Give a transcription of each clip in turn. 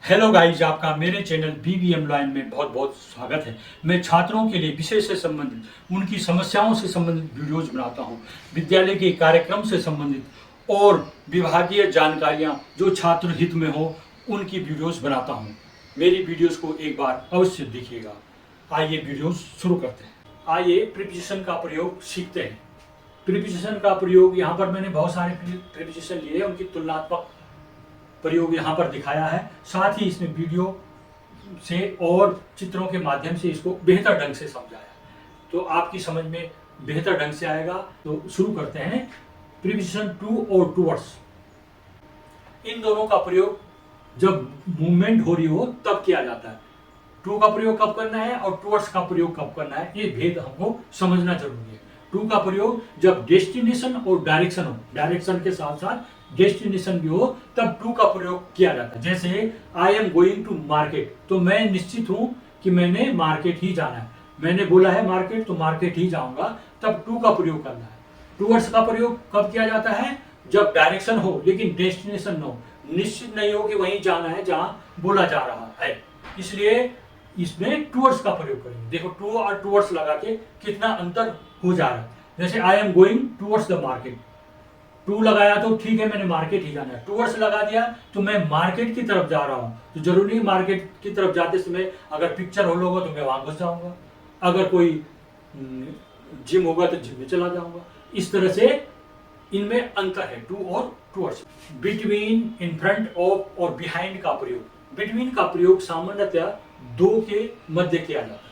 Hello guys, आपका मेरे channel BBM line में बहुत बहुत स्वागत है। मैं छात्रों के लिए विषय से संबंधित उनकी समस्याओं से संबंधित वीडियोज बनाता हूं। विद्यालय के कार्यक्रम से संबंधित और विभागीय जानकारियां जो छात्र हित में हो उनकी वीडियोज बनाता हूं। मेरी वीडियोज को एक बार अवश्य देखिएगा। आइए वीडियोज शुरू करते हैं। आइए प्रीपोजिशन का प्रयोग सीखते हैं। प्रीपोजिशन का प्रयोग यहाँ पर मैंने बहुत सारे प्रीपोजिशन लिए, उनकी तुलनात्मक प्रयोग यहाँ पर दिखाया है। साथ ही इसमें वीडियो से और चित्रों के माध्यम से इसको बेहतर ढंग से समझाया, तो आपकी समझ में बेहतर ढंग से आएगा। तो शुरू करते हैं। प्रीपोजिशन टू और टुवर्ड्स, इन दोनों का प्रयोग जब मूवमेंट हो रही हो तब किया जाता है। टू का प्रयोग कब करना है और टुवर्ड्स का प्रयोग कब करना है, ये भेद हमको समझना जरूरी है। टू का प्रयोग जब डेस्टिनेशन और डायरेक्शन हो, डायरेक्शन के साथ साथ डेस्टिनेशन भी हो, तब टू का प्रयोग किया जाता है। जैसे I am going to market, तो मैं निश्चित हूं कि मैंने मार्केट ही जाना है। मैंने बोला है मार्केट, तो मार्केट ही जाऊंगा, तब टू का प्रयोग करना है। टुवर्ड्स का प्रयोग कब किया जाता है? जब डायरेक्शन हो लेकिन डेस्टिनेशन न हो, निश्चित नहीं हो कि वहीं जाना है जहां बोला जा रहा है, इसलिए इसमें टुवर्ड्स का प्रयोग करेंगे। देखो टू और टुवर्ड्स लगा के कितना अंतर हो जा रहा है। जैसे I am going towards the market, to लगाया तो ठीक है, मैंने मार्केट ही जाना है। टुवर्ड्स लगा दिया तो मैं मार्केट की तरफ जा रहा हूं, तो जरूरी नहीं मार्केट की तरफ जाते समय अगर पिक्चर हॉल होगा तो मैं वहां घुस जाऊंगा, अगर कोई जिम होगा तो जिम में चला जाऊंगा। इस तरह से इनमें अंतर है टू और towards. Between, in front of और बिहाइंड का प्रयोग। बिटवीन का प्रयोग सामान्यतया दो के मध्य किया जाता है।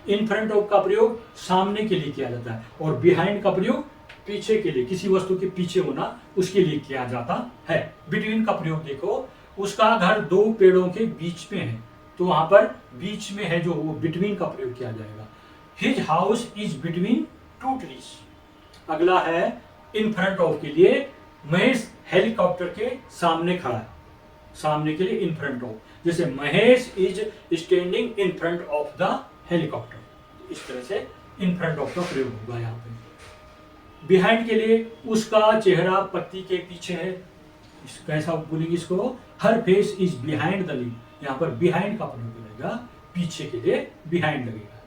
इन फ्रंट ऑफ का प्रयोग सामने के लिए किया जाता है और बिहाइंड का प्रयोग पीछे के लिए, किसी वस्तु के पीछे होना उसके लिए किया जाता है। बिटवीन का प्रयोग देखो, उसका घर दो पेड़ों के बीच में है, तो वहां पर बीच में है जो, वो बिटवीन का प्रयोग किया जाएगा। His house is between two trees. अगला है इन फ्रंट ऑफ के लिए, महेश हेलीकॉप्टर के सामने खड़ा है, सामने के लिए इन फ्रंट ऑफ। जैसे Mahesh is standing in front of the helicopter, इस तरह से इन फ्रंट ऑफ का प्रयोग होगा यहाँ पे। बिहाइंड के लिए, उसका चेहरा पत्ती के पीछे है, कैसा बोलेंगे इसको? Her face is behind the leaf. यहाँ पर बिहाइंड का प्रयोग लगेगा, पीछे के लिए बिहाइंड लगेगा।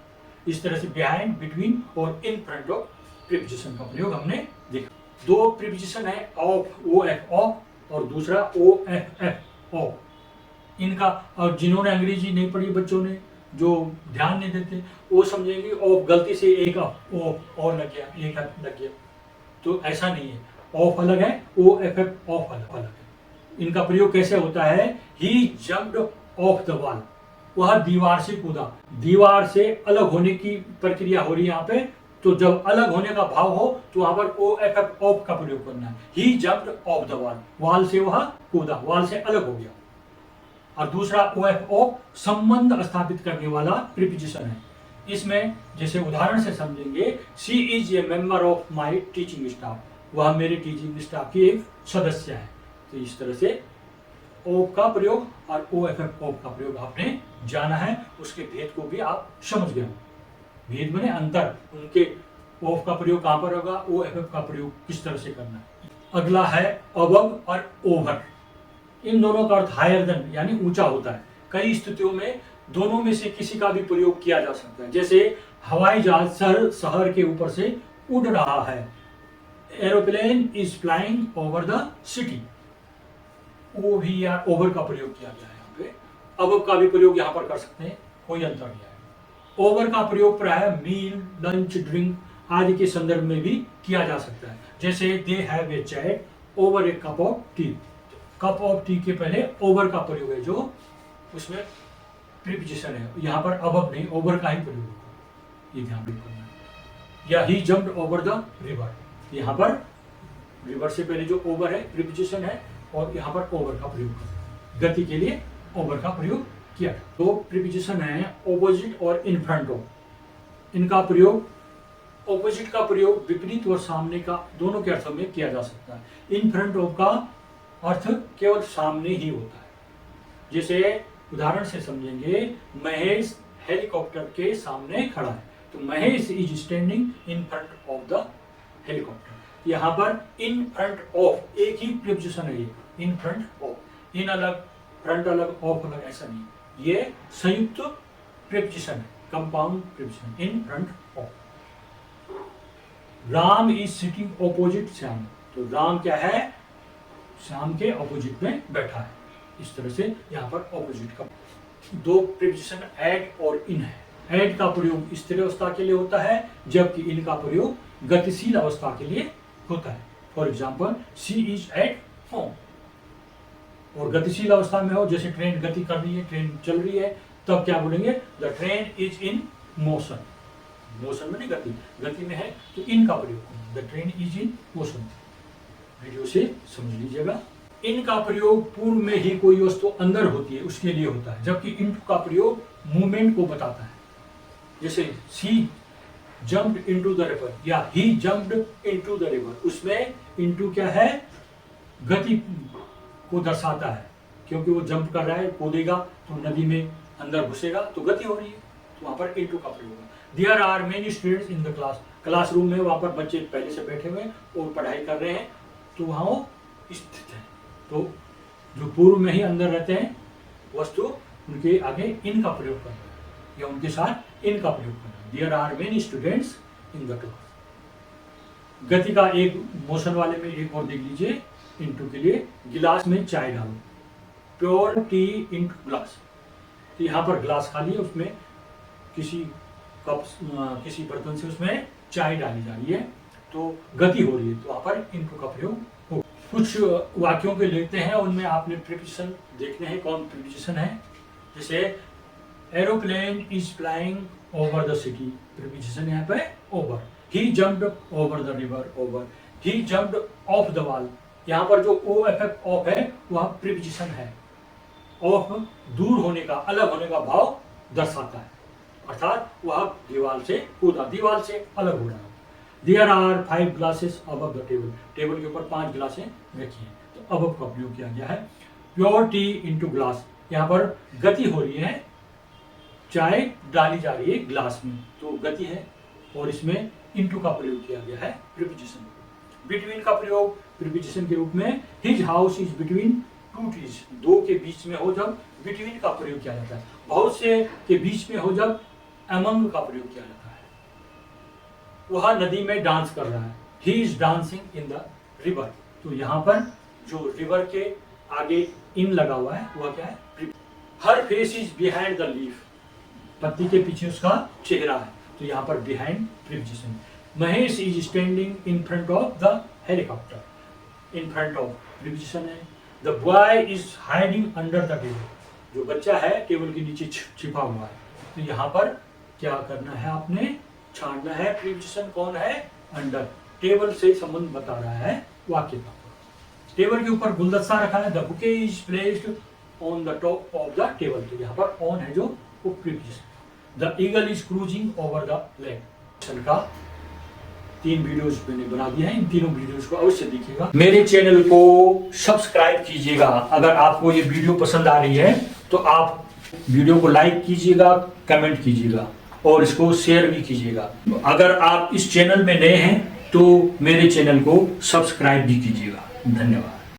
इस तरह से बिहाइंड, बिटवीन और इन फ्रंट ऑफ प्रीपोजिशन का प्रयोग हमने देखा। दो प्रीपोजिशन है, ऑफ, ओ एफ ऑफ, और दूसरा ओ एफ एफ ऑफ। इनका, और जिन्होंने अंग्रेजी नहीं पढ़ी बच्चों ने, जो ध्यान नहीं देते, वो समझेंगे ऑफ गलती से एक ऑफ और लग गया, एक लग गया, तो ऐसा नहीं है। ऑफ अलग है, ओ एफ एफ ऑफ अलग है। इनका प्रयोग कैसे होता है? He jumped off the wall, वह दीवार से कूदा। दीवार से अलग होने की प्रक्रिया हो रही है यहाँ पे, तो जब अलग होने का भाव हो तो वहां पर ओ एफ एफ ऑफ का प्रयोग करना है। He jumped off the wall, wall से वह कूदा, वॉल से अलग हो गया। और दूसरा ओ एफ ऑफ, संबंध स्थापित करने वाला प्रीपोजिशन है। इसमें जैसे उदाहरण से समझेंगे, she is a member of my teaching staff, वह मेरे टीचिंग स्टाफ की एक सदस्य है। तो इस तरह से ऑफ का प्रयोग और ओ एफ एफ ऑफ का प्रयोग आपने जाना है, उसके भेद को भी आप समझ गए। भेद माने अंतर, उनके ऑफ का प्रयोग कहां पर होगा, ओ एफ एफ का प्रयोग किस तरह से करना है। अगला है अबव और ओवर। इन दोनों का अर्थ हायर देन यानी ऊंचा होता है। कई स्थितियों में दोनों में से किसी का भी प्रयोग किया जा सकता है। जैसे हवाई जहाज शहर के ऊपर से उड़ रहा है, aeroplane is flying over the city, वो भी या ओवर का प्रयोग किया गया है यहाँ पे। अबव का भी प्रयोग यहाँ पर कर सकते हैं, कोई अंतर नहीं है। ओवर का प्रयोग प्राय मील, लंच, ड्रिंक आदि के संदर्भ में भी किया जा सकता है। जैसे they have a chat over A cup of T, cup of T के पहले ओवर का प्रयोग है, जो उसमें प्रीपोजिशन है। यहाँ पर अबव नहीं, ओवर का ही प्रयोग होगा, ये ध्यान रखना है। या ही जंप्ड ओवर द रिवर, यहाँ पर रिवर से पहले जो ओवर है प्रीपोजिशन है, और यहाँ पर ओवर का प्रयोग कर, गति के लिए ओवर का प्रयोग किया। दो प्रीपोजिशन है, ऑपोजिट और इन फ्रंट ऑफ। इनका प्रयोग, ऑपोजिट का प्रयोग विपरीत और सामने का दोनों के अर्थों में किया जा सकता है। इन फ्रंट ऑफ का अर्थ केवल सामने ही होता है। जैसे उदाहरण से समझेंगे, महेश हेलीकॉप्टर के सामने खड़ा है, तो Mahesh is standing in front of the helicopter. यहाँ पर इन फ्रंट ऑफ एक ही प्रीपोजिशन है, ये इन फ्रंट ऑफ। इन अलग, फ्रंट अलग ऑफ अलग ऐसा नहीं, ये संयुक्त प्रीपोजिशन है, compound preposition, in front of. Ram is sitting opposite Shyam, तो राम क्या है, श्याम के ऑपोजिट में बैठा है। इस तरह से यहाँ पर ऑपोजिट का दो प्रीपोजिशन एट और इन है। एट का प्रयोग स्थिर अवस्था के लिए होता है, जबकि इन का प्रयोग गतिशील अवस्था के लिए होता है। For example she is at home, और गतिशील अवस्था में हो, जैसे ट्रेन गति कर रही है, ट्रेन चल रही है, तब क्या बोलेंगे, the train is in motion. Motion में नहीं, गति, गति में है तो इन का प्रयोग, the train is in motion. Video से समझ लीजिएगा। इन का प्रयोग पूर्व में ही कोई वस्तु अंदर होती है उसके लिए होता है, जबकि इनटू का प्रयोग मूवमेंट को बताता है। जैसे she jumped into the river या ही जंप्ड इनटू द रिवर, उसमें इनटू क्या है, गति को दर्शाता है, क्योंकि वो जंप कर रहा है, कूदेगा तो नदी में अंदर घुसेगा तो गति हो रही है, तो वहां पर इनटू का प्रयोग है। There are many students in the class, classroom में वहां पर बच्चे पहले से बैठे हुए और पढ़ाई कर रहे हैं, तो वहां वो स्थित है। तो जो पूर्व में ही अंदर रहते हैं वस्तु, उनके आगे इन का प्रयोग करना है या उनके साथ इन का प्रयोग करना है। There are many students in the class. गति का एक मोशन वाले में एक और देख लीजिए, इनटू के लिए गिलास में चाय डालो, प्योर टी इनटू ग्लास। तो यहाँ पर ग्लास खाली है, उसमें किसी कप किसी बर्तन से उसमें चाय डाली जा रही है, तो गति हो रही है, तो वहाँ पर इनटू का प्रयोग हो। कुछ वाक्यों के लेते हैं, उनमें आपने प्रीपोजिशन देखने हैं कौन प्रीपोजिशन है। जैसे aeroplane is flying over the city, preposition यहाँ पे over. He jumped over the river, over. He jumped off the wall, यहाँ पर जो ओ एफ ऑफ है वह प्रीपोजिशन है। ऑफ दूर होने का, अलग होने का भाव दर्शाता है, अर्थात वह दीवार से कूदा, दीवार से अलग हो रहा है। There are 5 glasses above the table, table के ऊपर 5 गिलासें रखी हैं, तो अबव का प्रयोग किया गया है। प्योर टी इनटू ग्लास, यहाँ पर गति हो रही है, चाय डाली जा रही है ग्लास में, तो गति है, और इसमें इनटू का प्रयोग किया गया है प्रीपोजिशन। बिटवीन का प्रयोग प्रीपोजिशन के रूप में, his house is between two trees, दो के बीच में हो जब बिटवीन का प्रयोग किया जाता है। बहुत से के बीच में हो जब अमंग का प्रयोग किया जाता है। वह नदी में डांस कर रहा है, he is dancing in the river, तो यहाँ पर जो रिवर के आगे इन लगा हुआ है वह क्या है, her face is behind the leaf, पत्ती के पीछे उसका चेहरा है, तो यहाँ पर behind preposition. Mahesh is standing in front of the helicopter, in front of preposition है। The boy is hiding under the table, जो बच्चा है टेबल के नीचे छिपा हुआ है, तो यहाँ पर क्या करना है, आपने छांटना है प्रीपोजिशन कौन है, अंडर, टेबल से संबंध बता रहा है वाक्य का। टेबल के ऊपर गुलदस्ता रखा है, the bouquet is placed on the top of the table, तो यहाँ पर ऑन है जो वो preposition. The eagle is cruising over the lake, का 3 वीडियोस मैंने बना दिए हैं, इन तीनों वीडियोस को अवश्य देखिएगा। मेरे चैनल को सब्सक्राइब कीजिएगा। अगर आपको ये वीडियो पसंद आ रही है तो आप वीडियो को लाइक कीजिएगा, कमेंट कीजिएगा और इसको शेयर भी कीजिएगा। अगर आप इस चैनल में नए हैं तो मेरे चैनल को सब्सक्राइब भी कीजिएगा। धन्यवाद।